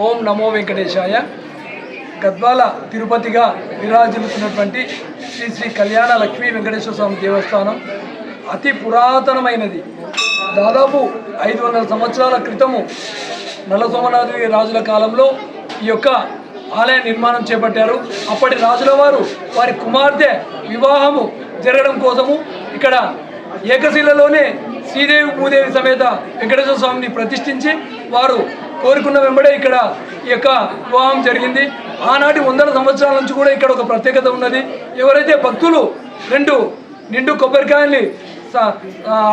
ఓం నమో వెంకటేశాయ. గద్వాల తిరుపతిగా విరాజిల్లుతున్నటువంటి శ్రీ శ్రీ కళ్యాణ లక్ష్మీ వెంకటేశ్వర స్వామి దేవస్థానం అతి పురాతనమైనది. దాదాపు 500 సంవత్సరాల క్రితము నల్ల సోమనాద్రి రాజుల కాలంలో ఈ యొక్క ఆలయ నిర్మాణం చేపట్టారు. అప్పటి రాజుల వారు వారి కుమార్తె వివాహము జరగడం కోసము ఇక్కడ ఏకశిలలోనే శ్రీదేవి భూదేవి సమేత వెంకటేశ్వర స్వామిని ప్రతిష్ఠించి వారు కోరుకున్న వెంబడే ఇక్కడ ఈ యొక్క వివాహం జరిగింది. ఆనాటి 100 సంవత్సరాల నుంచి కూడా ఇక్కడ ఒక ప్రత్యేకత ఉన్నది. ఎవరైతే భక్తులు 2 నిండు కొబ్బరికాయల్ని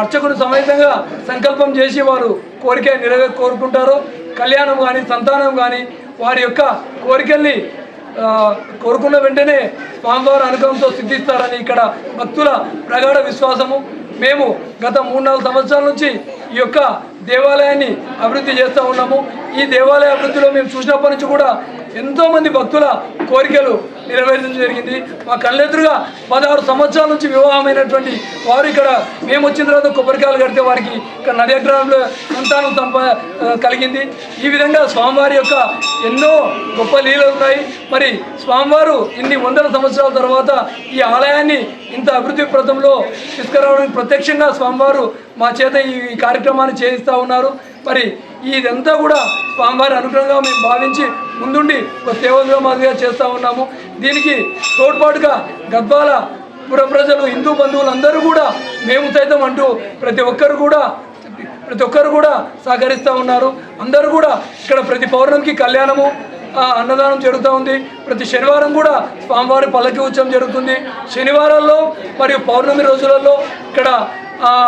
అర్చకుడు సమేతంగా సంకల్పం చేసి వారు కోరిక కోరుకుంటారో కళ్యాణం కానీ సంతానం కానీ వారి యొక్క కోరికల్ని కోరుకున్న వెంటనే స్వామివారి అనుగ్రహంతో సిద్ధిస్తారని ఇక్కడ భక్తుల ప్రగాఢ విశ్వాసము. మేము గత 3-4 సంవత్సరాల నుంచి ఈ యొక్క దేవాలయాన్ని అభివృద్ధి చేస్తూ ఉన్నాము. ఈ దేవాలయ అభివృద్ధిలో మేము చూసినప్పటి నుంచి కూడా ఎంతోమంది భక్తుల కోరికలు నెరవేర్చడం జరిగింది. మా కళ్ళెదురుగా 16 సంవత్సరాల నుంచి వివాహమైనటువంటి వారు ఇక్కడ మేము వచ్చిన తర్వాత కొబ్బరికాయలు కడితే వారికి ఇక్కడ నదగ్రామంలో సంతానం కలిగింది. ఈ విధంగా స్వామివారి యొక్క ఎన్నో గొప్ప లీలలు ఉన్నాయి. మరి స్వామివారు ఇన్ని 100 సంవత్సరాల తర్వాత ఈ ఆలయాన్ని ఇంత అభివృద్ధి ప్రదంలో తీసుకురావడానికి ప్రత్యక్షంగా స్వామివారు మా చేత ఈ కార్యక్రమాన్ని చేయిస్తూ ఉన్నారు. మరి ఇదంతా కూడా స్వామివారి అనుగ్రహంగా మేము భావించి ముందుండి ఒక సేవగా మాదిరిగా చేస్తూ ఉన్నాము. దీనికి తోడ్పాటుగా గద్వాల పుర ప్రజలు హిందూ బంధువులు అందరూ కూడా మేము సైతం అంటూ ప్రతి ఒక్కరు కూడా సహకరిస్తూ ఉన్నారు. అందరూ కూడా ఇక్కడ ప్రతి పౌర్ణమికి కళ్యాణము అన్నదానం జరుగుతూ ఉంది. ప్రతి శనివారం కూడా స్వామివారి పల్లకి ఉత్సవం జరుగుతుంది. శనివారాల్లో మరియు పౌర్ణమి రోజులలో ఇక్కడ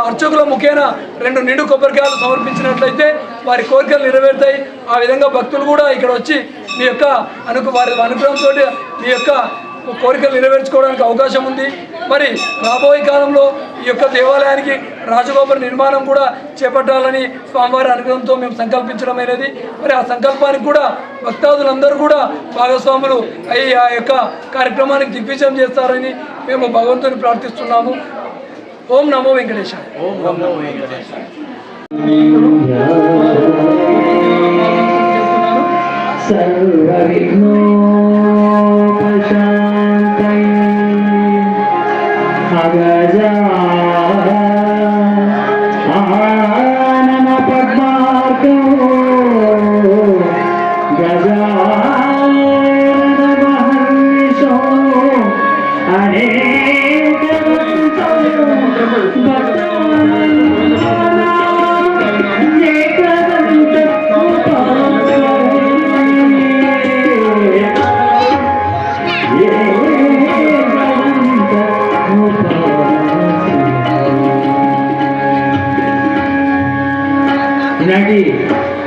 అర్చకుల ముఖేన 2 నిండు కొబ్బరికాయలు సమర్పించినట్లయితే వారి కోరికలు నెరవేరుతాయి. ఆ విధంగా భక్తులు కూడా ఇక్కడ వచ్చి మీ యొక్క వారి అనుగ్రహంతో మీ యొక్క కోరికలు నెరవేర్చుకోవడానికి అవకాశం ఉంది. మరి రాబోయే కాలంలో ఈ యొక్క దేవాలయానికి రాజగోపుర నిర్మాణం కూడా చేపట్టాలని స్వామివారి అనుగ్రహంతో మేము సంకల్పించడమైనది. మరి ఆ సంకల్పానికి కూడా భక్తాదులందరూ కూడా భాగస్వాములు అయ్యి ఆ యొక్క కార్యక్రమానికి దిగ్విజయం చేస్తారని మేము భగవంతుని ప్రార్థిస్తున్నాము. ఓం నమో వెంకటేశాయ. ఓం నమో వెంకటేశాయ.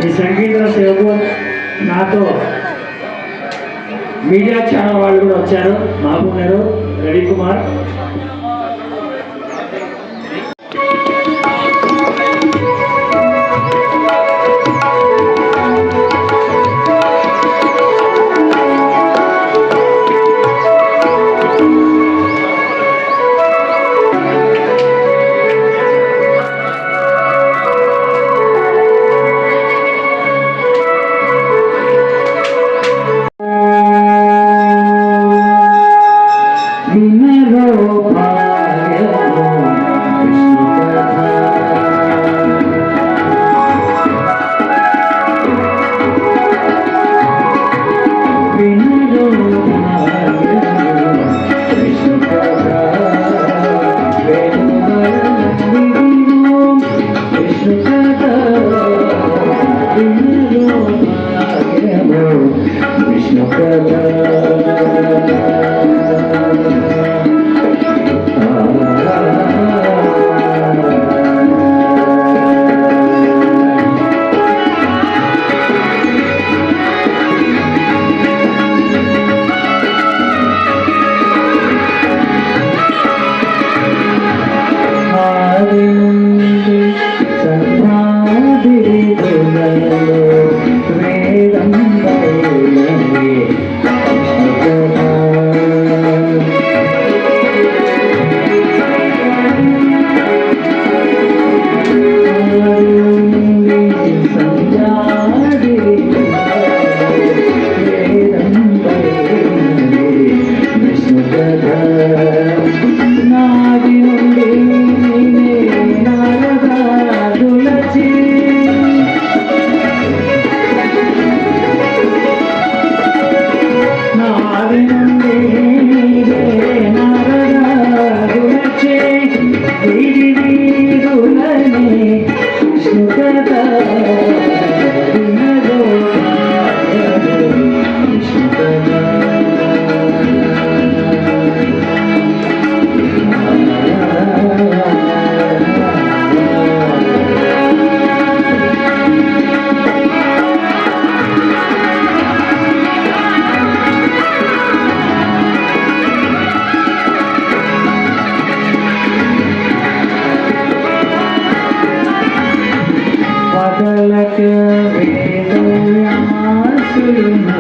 ఈ సంగీత సేవకు నాతో మీడియా ఛానల్ వాళ్ళు కూడా వచ్చారు. మహబూబ్ గారు, రవి కుమార్.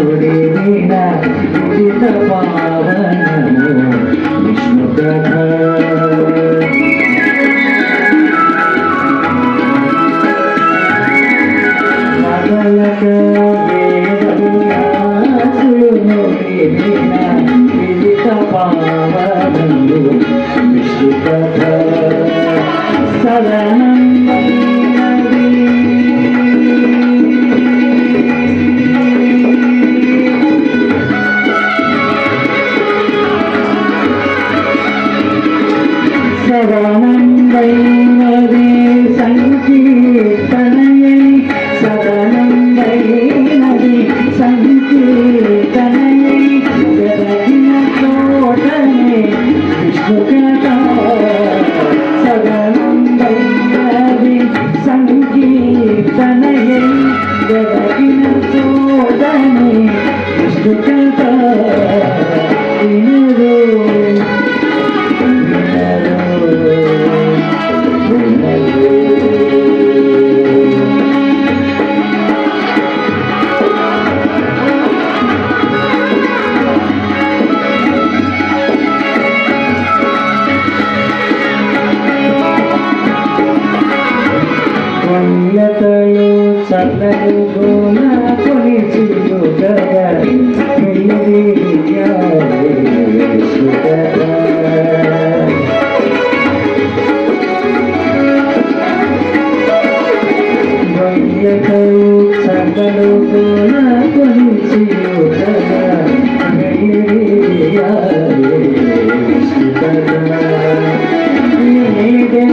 విదిత పావనము విష్ణు కథ మదలక వేదవ్యాసులు విదిత పావనము విష్ణు కథ సదానందైనది సంకీర్తనయై సదానందైనది సంకీర్తనయై జరగిన చోటనే విష్ణు కథ సదానందైనది సంకీర్తనయై జరగిన చోటనే విష్ణు కథ వినురు వన్యతలు చల్లలు గోన కొనిచిలు గగా వన్యతలు చల్లలు గోన కొనిచిలు గగా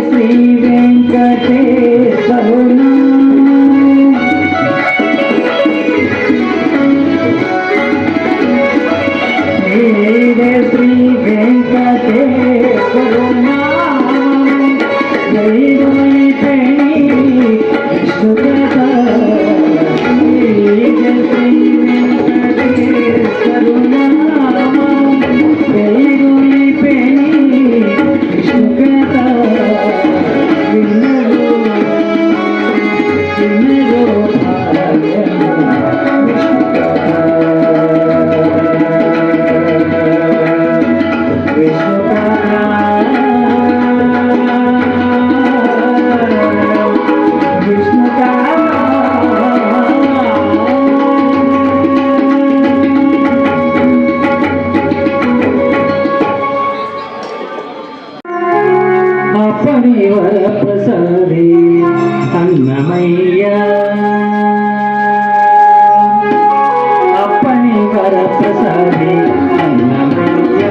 శ్రీ వెంకటేశ్వరునా శ్రీ వెంకటేశ్వరునా విష్ణు కథ శ్రీ వెంకటేశ్వరునా ప్రసాది అన్నమయ్య అప్పని వర ప్రసాది అన్నమయ్య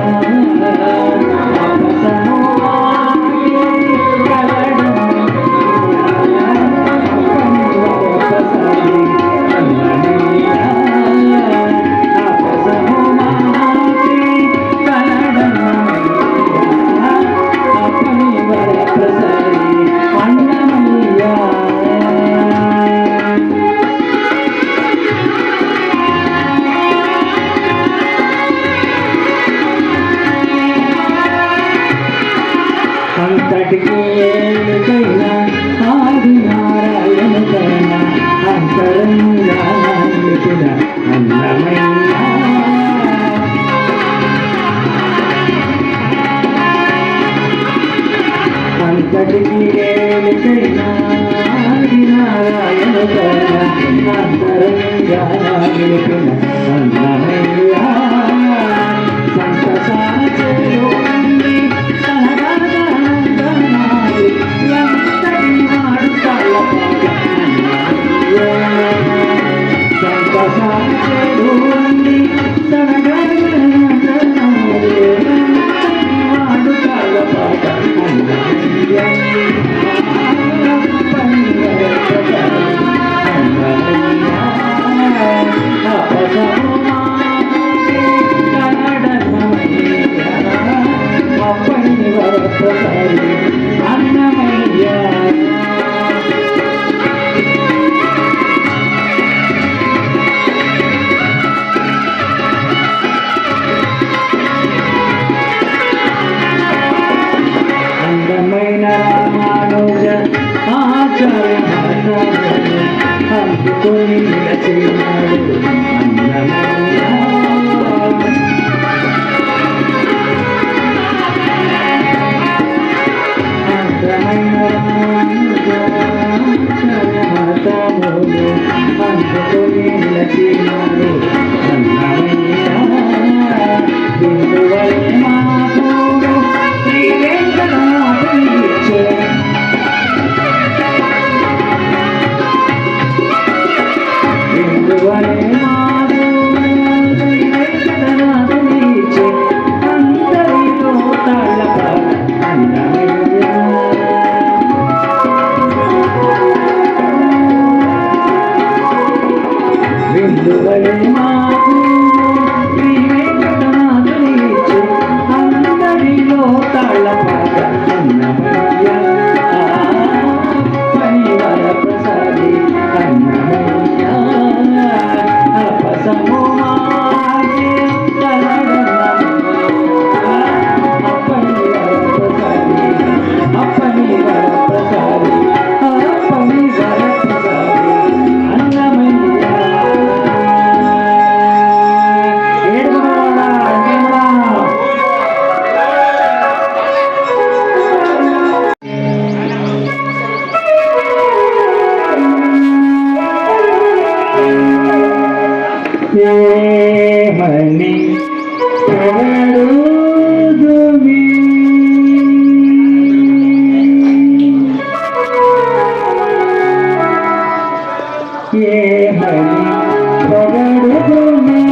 అంతటికి ఏకైనా ఆది నారాయణ కైనా అంతరంగా అన్నమయ్య అంతటికి ఏకైనా ఆది నారాయణ కైనా అంతరంగా అన్నమయ్య అందుకొని నిలచినాడు అన్నమయ్య విలువలే మాకు శ్రీ వెంకటనాథుని ఇచ్చే అందరిలో తాళపాట అన్నమయ్య పనివర ప్రసాది అన్నమయ్య అపసము మాగే అప్పనివర ప్రసాది అప్పనివర ప్రసాది అన్నమయ్య ఏడుగురవాడ ఏమని పొగడుదుమి ఏమని పొగడుదుమి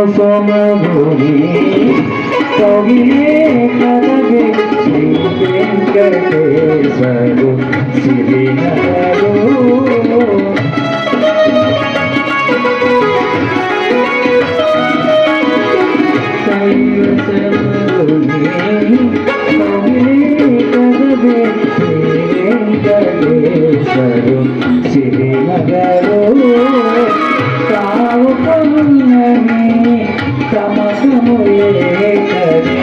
కైవసమగుని కవిలే కదవే శ్రీ వెంకటేశ్వరు సిరినగరు కైవసమగుని కవిలే కదవే శ్రీ వెంకటేశ్వరు సిరినగరు తావు పౌర్ణమి సమసములే కరే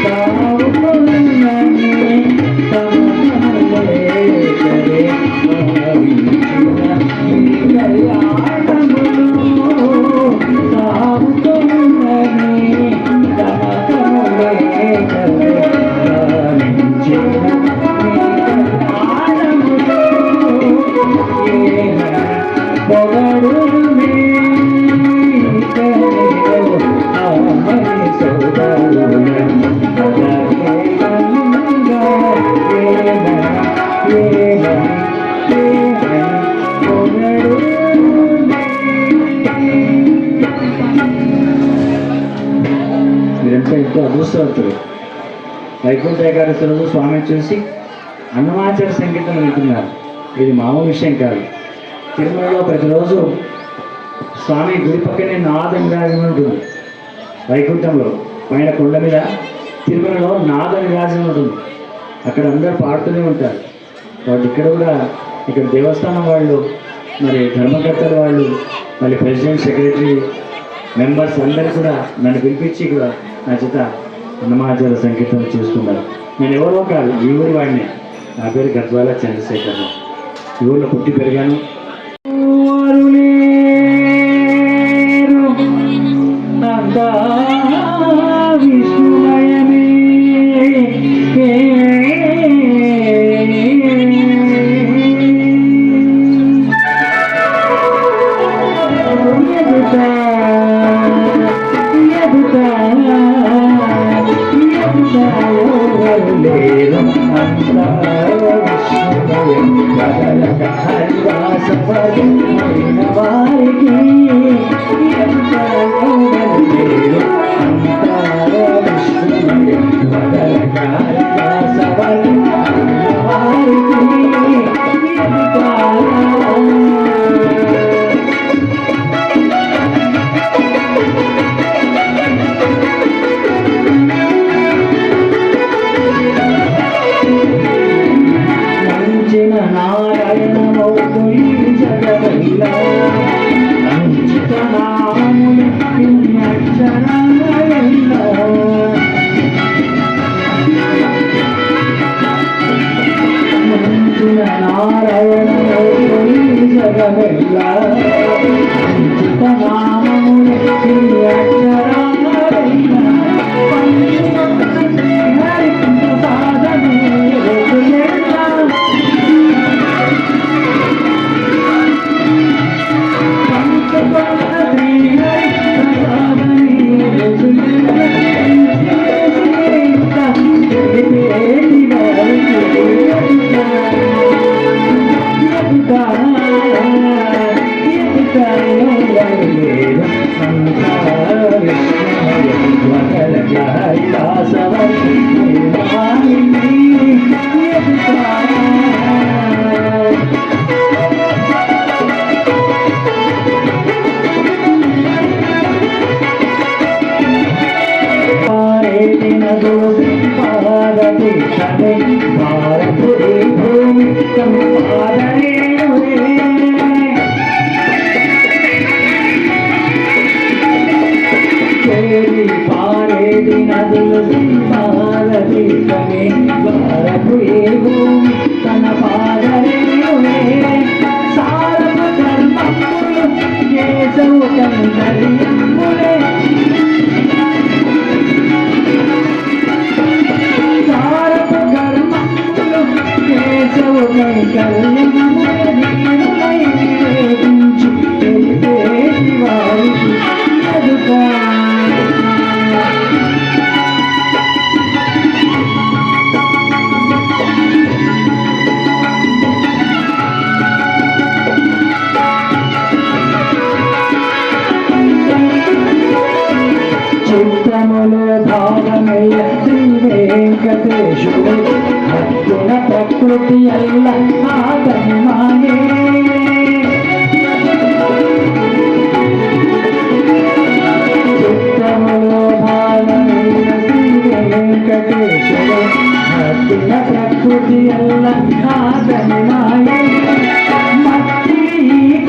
తావు పౌర్ణమి సమసములే కరే తావు పౌర్ణమి సమసములే కరే మీరంతా ఎంతో అదృష్టవంతులు. వైకుంఠ ఏకాదశి రోజు స్వామిని చూసి అన్నమాచార సంగీతం వింటున్నారు. ఇది మామూలు విషయం కాదు. తిరుమలలో ప్రతిరోజు స్వామి గుడి పక్కనే నాదం విరాజనం ఉంటుంది. వైకుంఠంలో పైన కొండ మీద తిరుమలలో నాద విరాజనం ఉంటుంది. అక్కడ అందరూ పాడుతూనే ఉంటారు. వాళ్ళు ఇక్కడ కూడా ఇక్కడ దేవస్థానం వాళ్ళు, మరి ధర్మకర్తల వాళ్ళు, మళ్ళీ ప్రెసిడెంట్, సెక్రటరీ, మెంబర్స్ అందరూ కూడా నన్ను పిలిపించి కూడా నా చేత అన్నమాచార సంకీర్తన చేస్తున్నారు. నేను ఎవరో కాదు, ఈ ఊరి వాడిని. నా పేరు గద్వాల చంద్రశేఖర్. ఈ ఊళ్ళో పుట్టి పెరిగాను. అంతా విష్ణుమయమే. ప్రకృతి అల్ల ఆతని మాయే చిత్తములో భావమైన శ్రీ వెంకటేశ్వర హద్దున ప్రకృతి అల్ల ఆతని మాయే మట్టి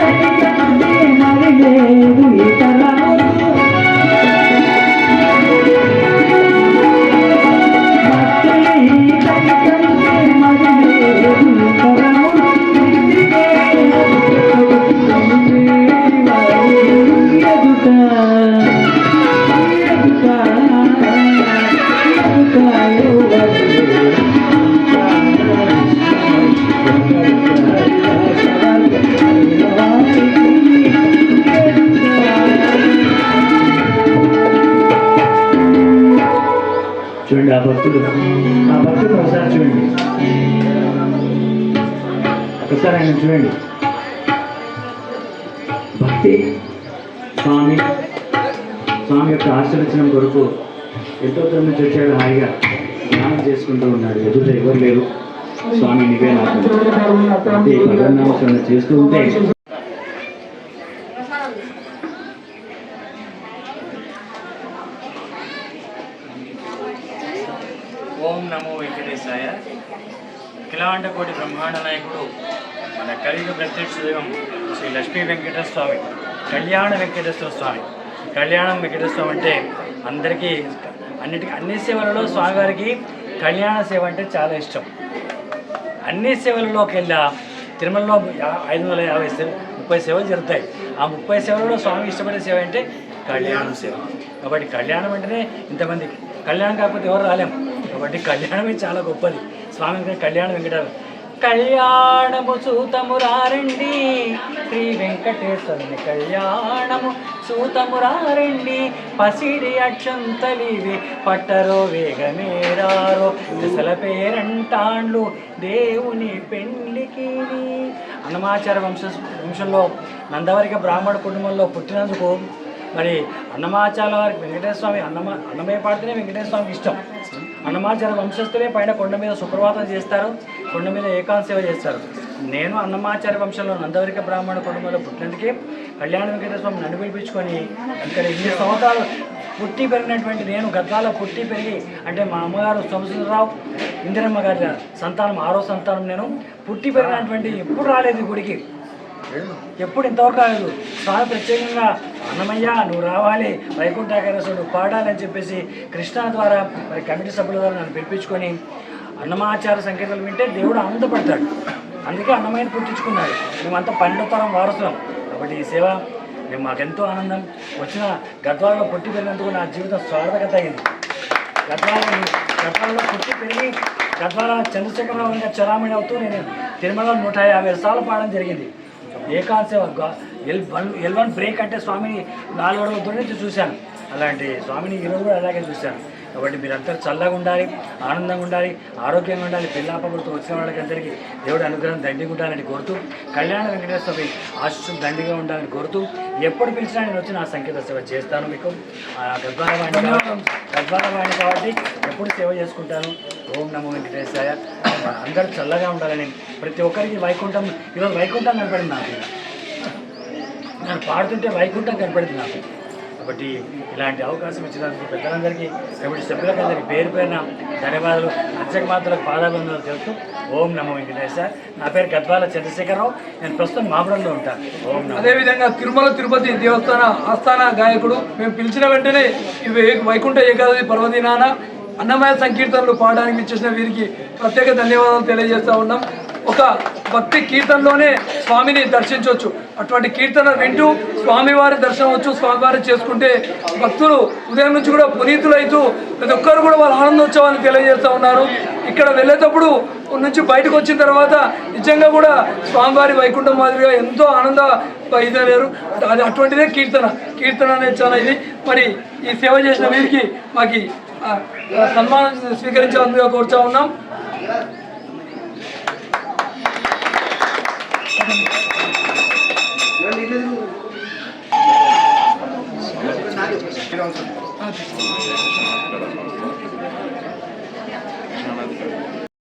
తల్లి మరి లేదు ఇతరము చూడండి ఆ భక్తుడు ఒకసారి చూడండి, ఒకసారి ఆయన చూడండి. భక్తి స్వామి యొక్క ఆశీర్వచనం కొరకు ఎంతో దూరం నుంచి వచ్చాడు. హాయిగా ధ్యానం చేసుకుంటూ ఉన్నాడు. ఎదుట ఎవరు లేరు. స్వామి నీవే నాకు భగవన్నామస్మరణ చేస్తూ ఉంటే ఓం నమో వెంకటేశాయ. అఖిలాండ కోటి బ్రహ్మాండ నాయకుడు మన కలియుగ ప్రత్యక్ష దైవం శ్రీ లక్ష్మీ వెంకటేశ్వర స్వామి, కళ్యాణ వెంకటేశ్వర స్వామి. కళ్యాణం వెంకటేశ్వర స్వామి అంటే అందరికీ అన్ని సేవలలో స్వామివారికి కళ్యాణ సేవ అంటే చాలా ఇష్టం. అన్ని సేవలలోకి వెళ్ళా తిరుమలలో 550 30 సేవలు జరుగుతాయి. ఆ 30 సేవలలో స్వామి ఇష్టపడే సేవ అంటే కళ్యాణం సేవ. కాబట్టి కళ్యాణం అంటేనే ఇంతమంది, కళ్యాణం కాకపోతే ఎవరు రాలేము. కాబట్టి కళ్యాణమే చాలా గొప్పది. స్వామి కళ్యాణ వెంకటేశ్వర కళ్యాణము సూతమురారండి, శ్రీ వెంకటేశ్వరుని కళ్యాణము సూతమురారండి, పసిడి అక్షంతలివి పట్టరో వేగమేరారో దశల పేరంటాండ్లు దేవుని పెండ్లికి. అన్నమాచార్య వంశంలో నందవరిక బ్రాహ్మణ కుటుంబంలో పుట్టినందుకు మరి అన్నమాచార్య వారికి వెంకటేశ్వర స్వామి అన్నమయ్య పాడితేనే వెంకటేశ్వర స్వామికి ఇష్టం. అన్నమాచార్య వంశస్థులే పైన కొండ మీద సుప్రభాతం చేస్తారు, కొండ మీద ఏకాంత సేవ చేస్తారు. నేను అన్నమాచార్య వంశంలో నందవరిక బ్రాహ్మణ కుటుంబంలో పుట్టినందుకే కళ్యాణ వెంకటేశ్వర స్వామి నన్ను పిలిపించుకొని ఇక్కడ 2 సంవత్సరాలు పుట్టి పెరిగినటువంటి నేను గద్వాల పుట్టి పెరిగి, అంటే మా అమ్మగారు సోమసుందరరావు ఇందిరమ్మ గారి సంతానం 6వ సంతానం. నేను పుట్టి పెరిగినటువంటి ఎప్పుడు రాలేదు గుడికి, ఎప్పుడు ఇంతవరకు రాలేదు. స్వామి ప్రత్యేకంగా అన్నమయ్య నువ్వు రావాలి, వైకుంఠ ఏకాదశి నువ్వు పాడాలని చెప్పేసి కృష్ణ ద్వారా మరి కమిటీ సభ్యుల ద్వారా నన్ను పిలిపించుకొని అన్నమాచార్య సంకేతాలు వింటే దేవుడు ఆనందపడతాడు. అందుకే అన్నమయ్యని పుట్టించుకున్నాడు. మేమంతా 12వ తరం వారసులం. కాబట్టి ఈ సేవ మాకెంతో ఆనందం. వచ్చిన గద్వాలలో పుట్టి పెరిగినందుకు నా జీవితం స్వార్థకత అయింది. గద్వాలలో పుట్టి పెరిగి గద్వాల చంద్రశేఖరరావు ఇంకా చరామణి అవుతూ నేను తిరుమలలో 150 సార్లు పాడడం జరిగింది. ఏకాంత సేవ L1 బ్రేక్ అంటే స్వామిని 4 అడుగుల దూరం నుంచి చూశాను. అలాంటి స్వామిని ఈరోజు కూడా అలాగే చూశాను. కాబట్టి మీరంతా చల్లగా ఉండాలి, ఆనందంగా ఉండాలి, ఆరోగ్యంగా ఉండాలి. పిల్లాపగులతో వచ్చిన వాళ్ళకి అందరికీ దేవుడి అనుగ్రహం దండిగా ఉండాలని కోరుతూ, కళ్యాణ వెంకటేశ్వర స్వామి ఆశీస్సులు దండిగా ఉండాలని కోరుతూ, ఎప్పుడు పిలిచినా నేను వచ్చి నా సంకేత సేవ చేస్తాను. మీకు గద్వాలవాణి కాబట్టి ఎప్పుడు సేవ చేసుకుంటాను. ఓం నమో వెంకటేశాయ. అందరూ చల్లగా ఉండాలని, ప్రతి ఒక్కరికి వైకుంఠం, ఈరోజు వైకుంఠం కనపడింది నాకు. నేను పాడుతుంటే వైకుంఠం కనపడింది నాకు. కాబట్టి ఇలాంటి అవకాశం ఇచ్చినందుకు పెద్దలందరికీ, కమిటీ సభ్యులకు అందరికీ పేరు పేరున ధన్యవాదాలు, అర్చక మాత్రులకు పాదాబంధాలు తెలుపుతూ ఓం నమో వెంకటేశ్వర. నా పేరు గద్వాల చంద్రశేఖరరావు. నేను ప్రస్తుతం మాపురంలో ఉంటాను. ఓం నమో. అదేవిధంగా తిరుమల తిరుపతి దేవస్థాన ఆస్థాన గాయకుడు, మేము పిలిచిన వెంటనే వైకుంఠ ఏకాదశి పర్వదినాన అన్నమయ్య సంకీర్తనలు పాడడానికి ఇచ్చేసిన వీరికి ప్రత్యేక ధన్యవాదాలు తెలియజేస్తూ ఉన్నాం. ఒక భక్తి కీర్తనలోనే స్వామిని దర్శించవచ్చు. అటువంటి కీర్తన వింటూ స్వామివారి దర్శనం వచ్చు, స్వామివారి చేసుకుంటే భక్తులు ఉదయం నుంచి కూడా పునీతులైతూ ప్రతి ఒక్కరు కూడా వాళ్ళ ఆనందోత్సవాన్ని తెలియజేస్తూ ఉన్నారు. ఇక్కడ వెళ్ళేటప్పుడు నుంచి బయటకు వచ్చిన తర్వాత నిజంగా కూడా స్వామివారి వైకుంఠం మాదిరిగా ఎంతో ఆనంద ఇదలేరు. అది అటువంటిదే కీర్తన అనేది చాలా ఇది. మరి ఈ సేవ చేసిన వీరికి మాకు సన్మానం స్వీకరించాలని కోరుతా ఉన్నాం.